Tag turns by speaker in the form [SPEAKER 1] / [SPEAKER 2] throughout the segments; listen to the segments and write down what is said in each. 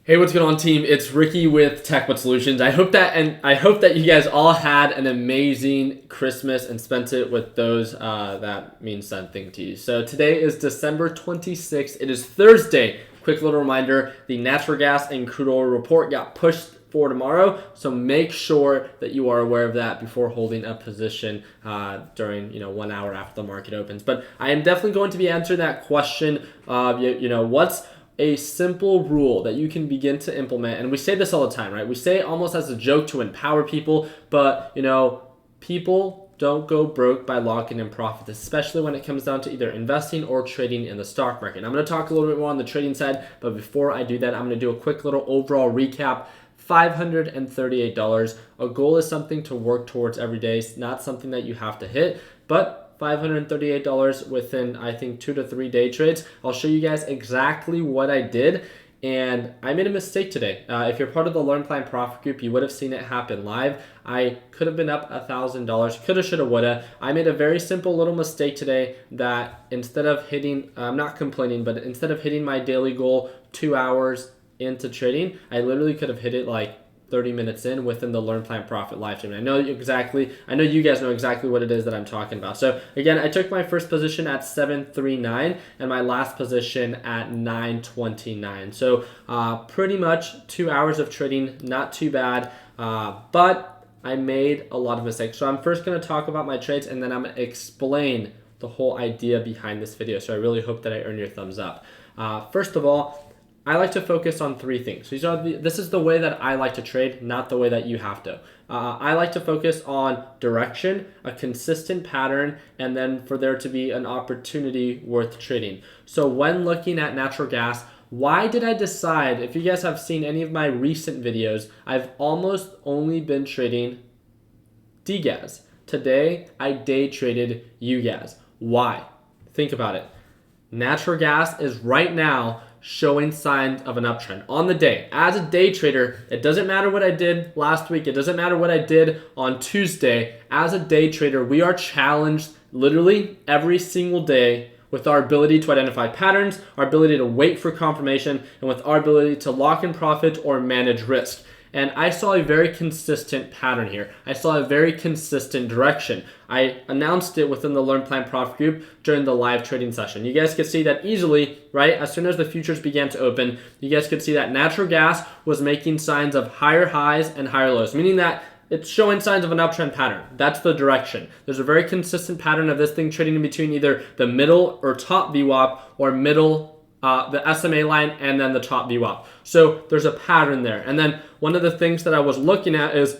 [SPEAKER 1] Hey, what's going on, team? It's Ricky with TechBud Solutions. I hope that you guys all had an amazing Christmas and spent it with those that means something to you. So today is December 26th. It is Thursday. Quick little reminder: the natural gas and crude oil report got pushed for tomorrow, so make sure that you are aware of that before holding a position during 1 hour after the market opens. But I am definitely going to be answering that question of what's a simple rule that you can begin to implement. And we say this all the time, right? We say it almost as a joke to empower people, but people don't go broke by locking in profits, especially when it comes down to either investing or trading in the stock market. And I'm going to talk a little bit more on the trading side, but before I do that, I'm going to do a quick little overall recap. $538. A goal is something to work towards every day. It's not something that you have to hit, but $538 within, I think, 2 to 3 day trades. I'll show you guys exactly what I did. And I made a mistake today. If you're part of the Learn Plan Profit Group, you would have seen it happen live. I could have been up $1,000. Coulda, shoulda, woulda. I made a very simple little mistake today that instead of hitting, I'm not complaining, but instead of hitting my daily goal 2 hours into trading, I literally could have hit it like 30 minutes in within the Learn Plan Profit live stream. I know you guys know exactly what it is that I'm talking about. So again, I took my first position at 739 and my last position at 929. So pretty much 2 hours of trading, not too bad, but I made a lot of mistakes. So I'm first going to talk about my trades, and then I'm going to explain the whole idea behind this video. So I really hope that I earn your thumbs up. First of all, I like to focus on 3 things. This is the way that I like to trade, not the way that you have to. I like to focus on direction, a consistent pattern, and then for there to be an opportunity worth trading. So when looking at natural gas, why did I decide, if you guys have seen any of my recent videos, I've almost only been trading DGAS. Today, I day traded UGAS. Why? Think about it. Natural gas is right now showing signs of an uptrend on the day. As a day trader, it doesn't matter what I did last week. It doesn't matter what I did on Tuesday. As a day trader, we are challenged literally every single day with our ability to identify patterns, our ability to wait for confirmation, and with our ability to lock in profit or manage risk. And I saw a very consistent pattern here. I saw a very consistent direction. I announced it within the Learn Plan Profit Group during the live trading session. You guys could see that easily, right? As soon as the futures began to open, you guys could see that natural gas was making signs of higher highs and higher lows, meaning that it's showing signs of an uptrend pattern. That's the direction. There's a very consistent pattern of this thing trading in between either the middle or top VWAP or the SMA line and then the top VWAP. So there's a pattern there. And then one of the things that I was looking at is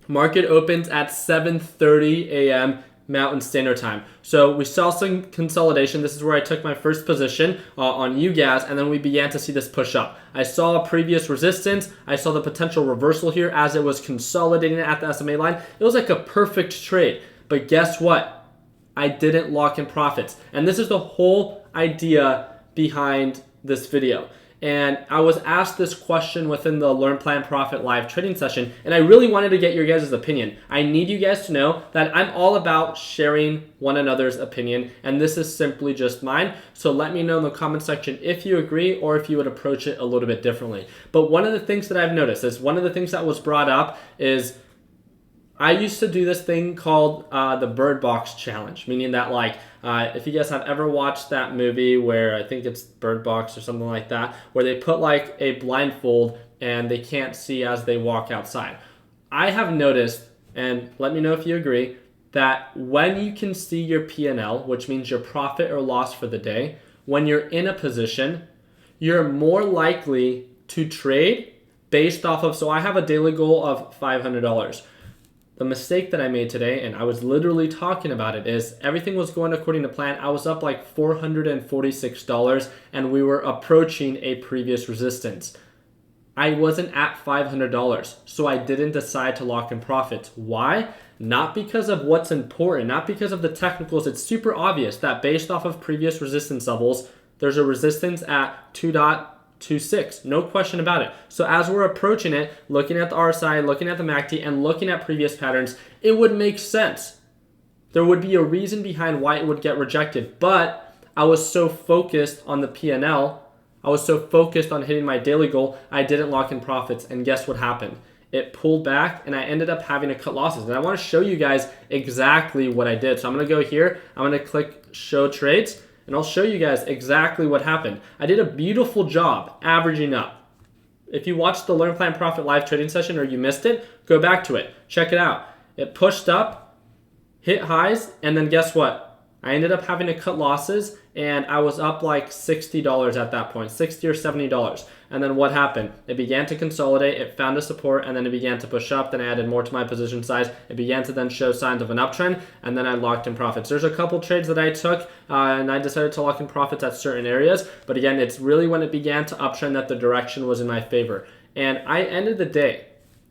[SPEAKER 1] market opens at 7:30 a.m. Mountain Standard Time. So we saw some consolidation. This is where I took my first position on UGAS, and then we began to see this push up. I saw a previous resistance. I saw the potential reversal here as it was consolidating at the SMA line. It was like a perfect trade. But guess what? I didn't lock in profits. And this is the whole idea behind this video. And I was asked this question within the Learn Plan Profit live trading session, and I really wanted to get your guys' opinion. I need you guys to know that I'm all about sharing one another's opinion, and this is simply just mine. So let me know in the comment section if you agree or if you would approach it a little bit differently. But one of the things that I've noticed is one of the things that was brought up is I used to do this thing called the Bird Box Challenge, meaning that if you guys have ever watched that movie where I think it's Bird Box or something like that, where they put like a blindfold and they can't see as they walk outside. I have noticed, and let me know if you agree, that when you can see your P&L, which means your profit or loss for the day, when you're in a position, you're more likely to trade based off of, so I have a daily goal of $500. The mistake that I made today, and I was literally talking about it, is everything was going according to plan. I was up like $446 and we were approaching a previous resistance. I wasn't at $500, so I didn't decide to lock in profits. Why? Not because of what's important, not because of the technicals. It's super obvious that based off of previous resistance levels, there's a resistance at 2.26, no question about it. So as we're approaching it, looking at the RSI, looking at the MACD, and looking at previous patterns, it would make sense. There would be a reason behind why it would get rejected, but I was so focused on the P&L I was so focused on hitting my daily goal, I didn't lock in profits. And guess what happened? It pulled back and I ended up having to cut losses. And I want to show you guys exactly what I did. So I'm going to go here. I'm going to click show trades and I'll show you guys exactly what happened. I did a beautiful job averaging up. If you watched the Learn Plan Profit live trading session or you missed it, go back to it. Check it out. It pushed up, hit highs, and then guess what? I ended up having to cut losses and I was up like $60 at that point, $60 or $70. And then what happened? It began to consolidate, it found a support, and then it began to push up. Then I added more to my position size. It began to then show signs of an uptrend, and then I locked in profits. There's a couple trades that I took, and I decided to lock in profits at certain areas. But again, it's really when it began to uptrend that the direction was in my favor. And I ended the day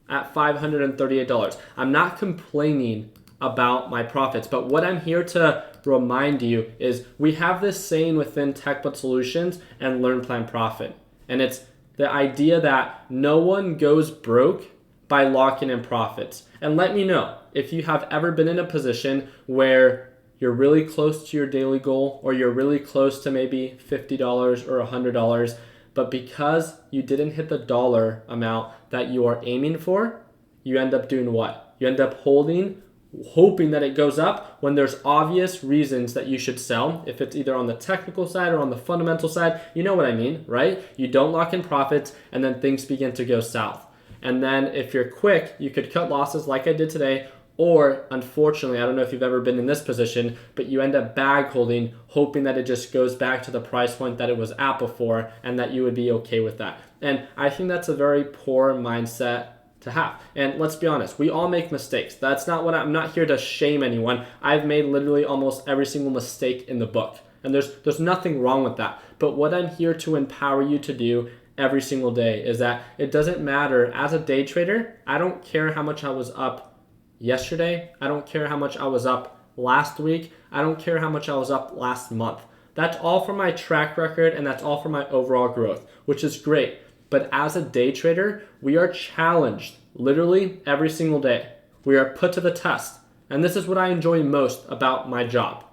[SPEAKER 1] at $538. I'm not complaining about my profits, but what I'm here to remind you is we have this saying within TechBud Solutions and Learn Plan Profit, and it's the idea that no one goes broke by locking in profits. And let me know if you have ever been in a position where you're really close to your daily goal or you're really close to maybe $50 or $100, but because you didn't hit the dollar amount that you are aiming for, you end up doing what? You end up holding, hoping that it goes up when there's obvious reasons that you should sell. If it's either on the technical side or on the fundamental side, you know what I mean, right? You don't lock in profits and then things begin to go south. And then if you're quick, you could cut losses like I did today, or unfortunately, I don't know if you've ever been in this position, but you end up bag holding, hoping that it just goes back to the price point that it was at before and that you would be okay with that. And I think that's a very poor mindset to have. And let's be honest, we all make mistakes. That's not what I'm not here to shame anyone. I've made literally almost every single mistake in the book. And there's nothing wrong with that. But what I'm here to empower you to do every single day is that it doesn't matter. As a day trader, I don't care how much I was up yesterday. I don't care how much I was up last week. I don't care how much I was up last month. That's all for my track record and that's all for my overall growth, which is great. But as a day trader, we are challenged literally every single day. We are put to the test. And this is what I enjoy most about my job.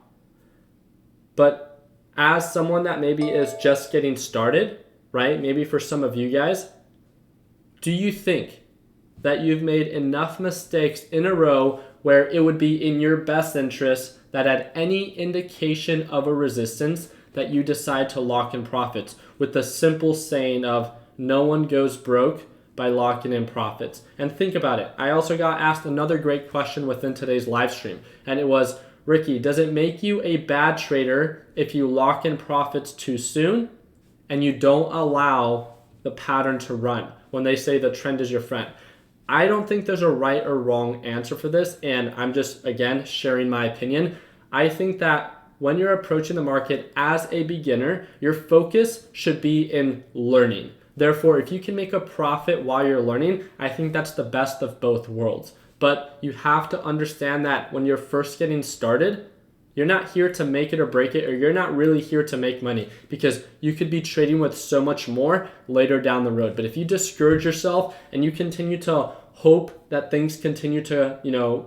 [SPEAKER 1] But as someone that maybe is just getting started, right? Maybe for some of you guys, do you think that you've made enough mistakes in a row where it would be in your best interest that at any indication of a resistance that you decide to lock in profits with the simple saying of no one goes broke by locking in profits? And think about it. I also got asked another great question within today's live stream, and it was, Ricky, does it make you a bad trader if you lock in profits too soon and you don't allow the pattern to run when they say the trend is your friend? I don't think there's a right or wrong answer for this, and I'm just, again, sharing my opinion. I think that when you're approaching the market as a beginner, your focus should be in learning. Therefore, if you can make a profit while you're learning, I think that's the best of both worlds. But you have to understand that when you're first getting started, you're not here to make it or break it, or you're not really here to make money, because you could be trading with so much more later down the road. But if you discourage yourself and you continue to hope that things continue to,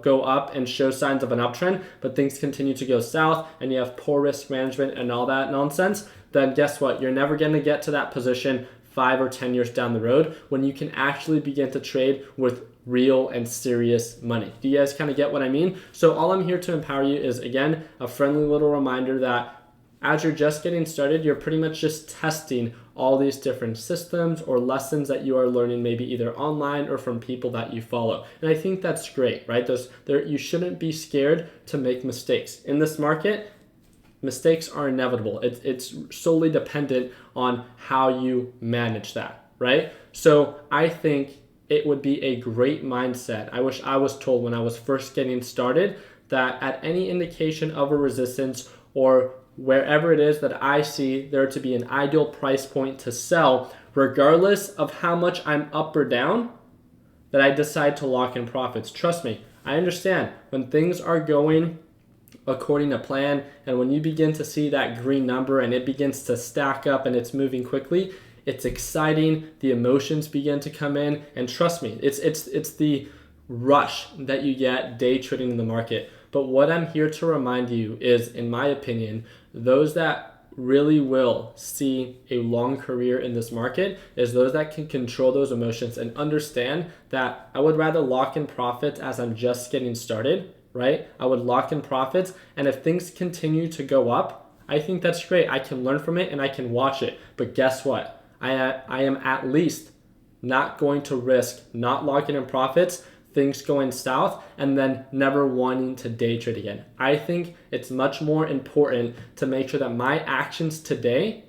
[SPEAKER 1] go up and show signs of an uptrend, but things continue to go south and you have poor risk management and all that nonsense, then guess what? You're never going to get to that position 5 or 10 years down the road when you can actually begin to trade with real and serious money. Do you guys kind of get what I mean? So all I'm here to empower you is, again, a friendly little reminder that as you're just getting started, you're pretty much just testing all these different systems or lessons that you are learning, maybe either online or from people that you follow. And I think that's great, right? You shouldn't be scared to make mistakes. In this market, mistakes are inevitable. It's solely dependent on how you manage that, right? So I think it would be a great mindset. I wish I was told when I was first getting started that at any indication of a resistance or wherever it is that I see there to be an ideal price point to sell, regardless of how much I'm up or down, that I decide to lock in profits. Trust me, I understand when things are going according to plan and when you begin to see that green number and it begins to stack up and it's moving quickly, it's exciting, the emotions begin to come in, and trust me, it's the rush that you get day trading in the market. But what I'm here to remind you is, in my opinion, those that really will see a long career in this market is those that can control those emotions and understand that I would rather lock in profits as I'm just getting started, right? I would lock in profits, and if things continue to go up, I think that's great. I can learn from it and I can watch it. But guess what? I am at least not going to risk not locking in profits, things going south, and then never wanting to day trade again. I think it's much more important to make sure that my actions today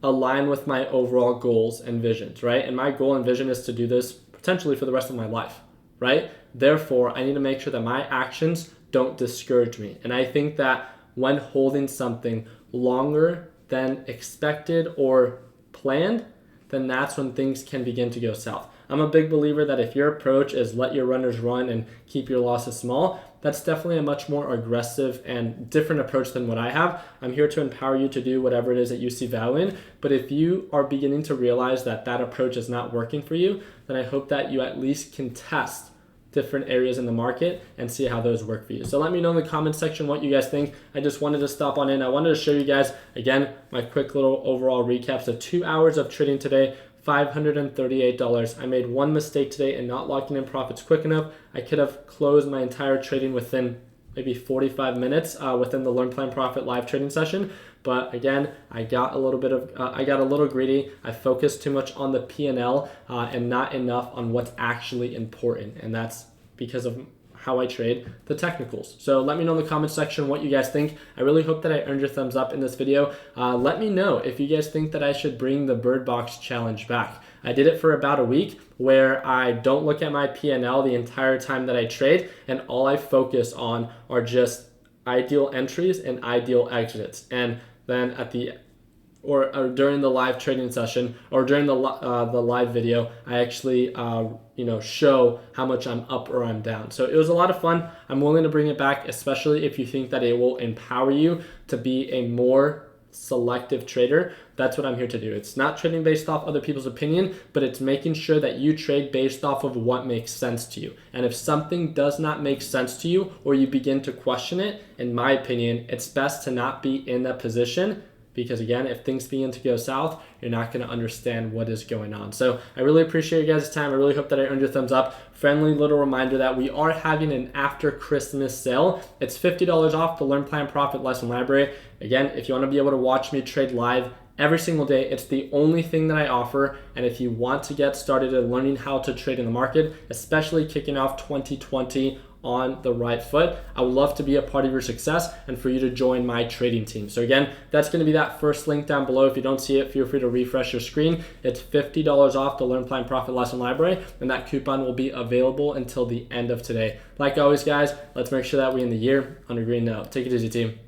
[SPEAKER 1] align with my overall goals and visions, right? And my goal and vision is to do this potentially for the rest of my life, right? Therefore, I need to make sure that my actions don't discourage me. And I think that when holding something longer than expected or planned, then that's when things can begin to go south. I'm a big believer that if your approach is let your runners run and keep your losses small, that's definitely a much more aggressive and different approach than what I have. I'm here to empower you to do whatever it is that you see value in. But if you are beginning to realize that that approach is not working for you, then I hope that you at least can test different areas in the market and see how those work for you. So let me know in the comment section what you guys think. I just wanted to stop on in. I wanted to show you guys, again, my quick little overall recap. So 2 hours of trading today, $538. I made one mistake today in not locking in profits quick enough. I could have closed my entire trading within maybe 45 minutes within the Learn Plan Profit live trading session. But again, I got a little greedy. I focused too much on the P&L and not enough on what's actually important. And that's because of how I trade the technicals. So let me know in the comment section what you guys think. I really hope that I earned your thumbs up in this video. Let me know if you guys think that I should bring the Bird Box Challenge back. I did it for about a week where I don't look at my P&L the entire time that I trade, and all I focus on are just ideal entries and ideal exits. And then at the or during the live trading session or during the live video, I actually show how much I'm up or I'm down. So it was a lot of fun. I'm willing to bring it back, especially if you think that it will empower you to be a more selective trader. That's what I'm here to do. It's not trading based off other people's opinion, but it's making sure that you trade based off of what makes sense to you. And if something does not make sense to you or you begin to question it, in my opinion, it's best to not be in that position. Because again, if things begin to go south, you're not going to understand what is going on. So I really appreciate you guys' time. I really hope that I earned your thumbs up. Friendly little reminder that we are having an after Christmas sale. It's $50 off the Learn Plan Profit Lesson Library. Again, if you want to be able to watch me trade live every single day, it's the only thing that I offer. And if you want to get started in learning how to trade in the market, especially kicking off 2020 on the right foot, I would love to be a part of your success and for you to join my trading team. So again, that's going to be that first link down below. If you don't see it, feel free to refresh your screen. It's $50 off the Learn Plan Profit Lesson Library, and that coupon will be available until the end of today. Like always, guys, let's make sure that we end the year on a green note. Take it easy, team.